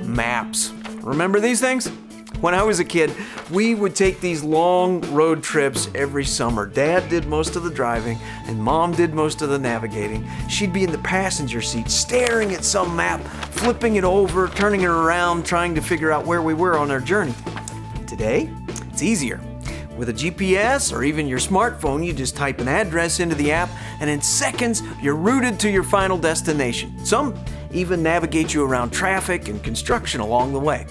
Maps. Remember these things? When I was a kid, we would take these long road trips every summer. Dad did most of the driving and Mom did most of the navigating. She'd be in the passenger seat staring at some map, flipping it over, turning it around, trying to figure out where we were on our journey. Today, it's easier. With a GPS or even your smartphone, you just type an address into the app and in seconds, you're routed to your final destination. Some even navigate you around traffic and construction along the way.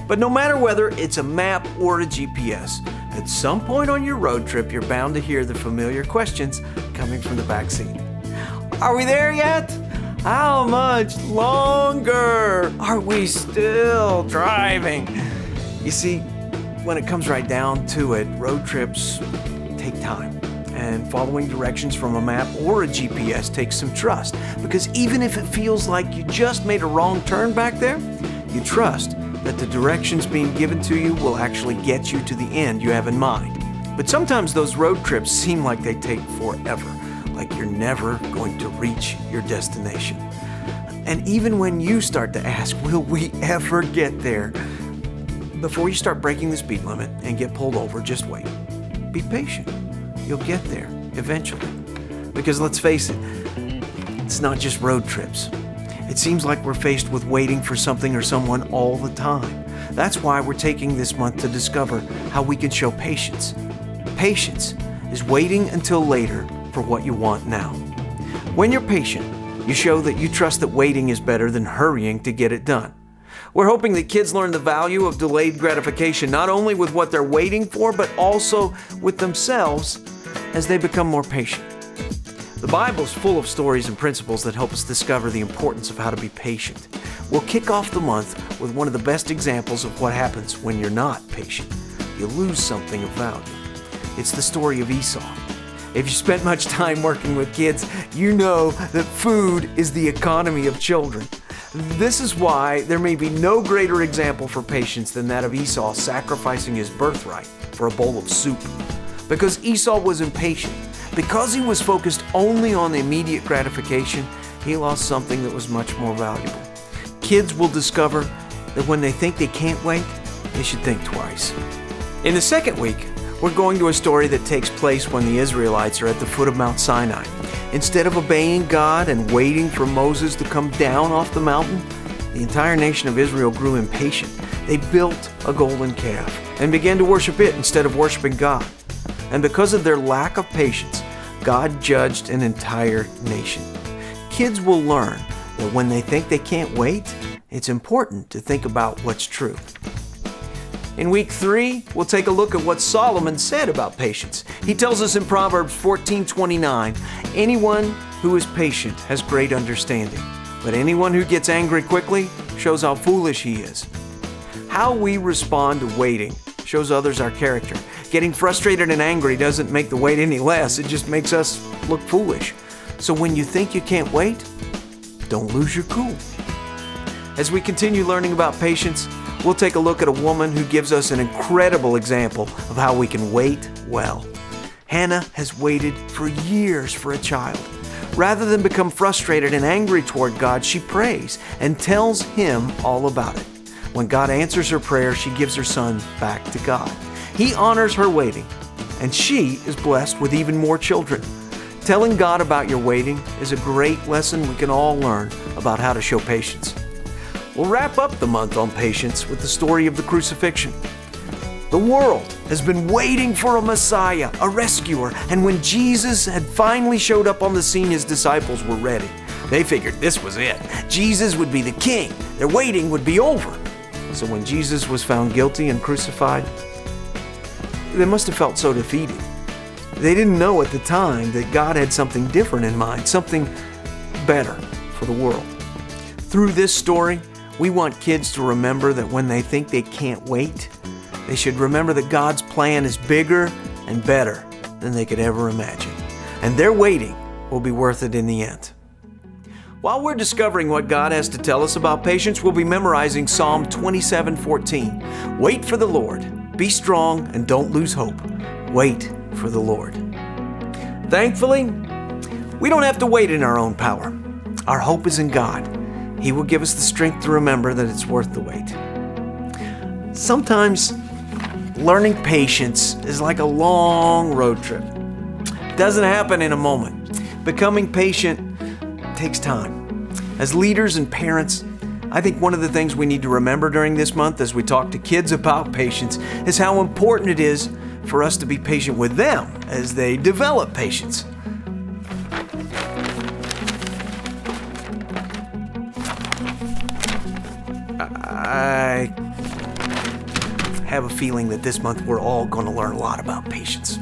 But no matter whether it's a map or a GPS, at some point on your road trip, you're bound to hear the familiar questions coming from the back seat. Are we there yet? How much longer? Are we still driving? You see, when it comes right down to it, road trips take time. And following directions from a map or a GPS takes some trust. Because even if it feels like you just made a wrong turn back there, you trust that the directions being given to you will actually get you to the end you have in mind. But sometimes those road trips seem like they take forever, like you're never going to reach your destination. And even when you start to ask, will we ever get there? Before you start breaking the speed limit and get pulled over, just wait. Be patient. You'll get there eventually. Because let's face it, it's not just road trips. It seems like we're faced with waiting for something or someone all the time. That's why we're taking this month to discover how we can show patience. Patience is waiting until later for what you want now. When you're patient, you show that you trust that waiting is better than hurrying to get it done. We're hoping that kids learn the value of delayed gratification, not only with what they're waiting for, but also with themselves as they become more patient. The Bible's full of stories and principles that help us discover the importance of how to be patient. We'll kick off the month with one of the best examples of what happens when you're not patient. You lose something of value. It's the story of Esau. If you spent much time working with kids, you know that food is the economy of children. This is why there may be no greater example for patience than that of Esau sacrificing his birthright for a bowl of soup. Because Esau was impatient. Because he was focused only on the immediate gratification, he lost something that was much more valuable. Kids will discover that when they think they can't wait, they should think twice. In the second week, we're going to a story that takes place when the Israelites are at the foot of Mount Sinai. Instead of obeying God and waiting for Moses to come down off the mountain, the entire nation of Israel grew impatient. They built a golden calf and began to worship it instead of worshiping God. And because of their lack of patience, God judged an entire nation. Kids will learn that when they think they can't wait, it's important to think about what's true. In week 3, we'll take a look at what Solomon said about patience. He tells us in Proverbs 14:29, anyone who is patient has great understanding, but anyone who gets angry quickly shows how foolish he is. How we respond to waiting shows others our character. Getting frustrated and angry doesn't make the wait any less, it just makes us look foolish. So when you think you can't wait, don't lose your cool. As we continue learning about patience, we'll take a look at a woman who gives us an incredible example of how we can wait well. Hannah has waited for years for a child. Rather than become frustrated and angry toward God, she prays and tells Him all about it. When God answers her prayer, she gives her son back to God. He honors her waiting, and she is blessed with even more children. Telling God about your waiting is a great lesson we can all learn about how to show patience. We'll wrap up the month on patience with the story of the crucifixion. The world has been waiting for a Messiah, a rescuer, and when Jesus had finally showed up on the scene, His disciples were ready. They figured this was it. Jesus would be the king. Their waiting would be over. So when Jesus was found guilty and crucified, they must have felt so defeated. They didn't know at the time that God had something different in mind, something better for the world. Through this story, we want kids to remember that when they think they can't wait, they should remember that God's plan is bigger and better than they could ever imagine. And their waiting will be worth it in the end. While we're discovering what God has to tell us about patience, we'll be memorizing Psalm 27:14. Wait for the Lord. Be strong and don't lose hope. Wait for the Lord. Thankfully, we don't have to wait in our own power. Our hope is in God. He will give us the strength to remember that it's worth the wait. Sometimes learning patience is like a long road trip. It doesn't happen in a moment. Becoming patient takes time. As leaders and parents, I think one of the things we need to remember during this month as we talk to kids about patience is how important it is for us to be patient with them as they develop patience. I have a feeling that this month we're all going to learn a lot about patience.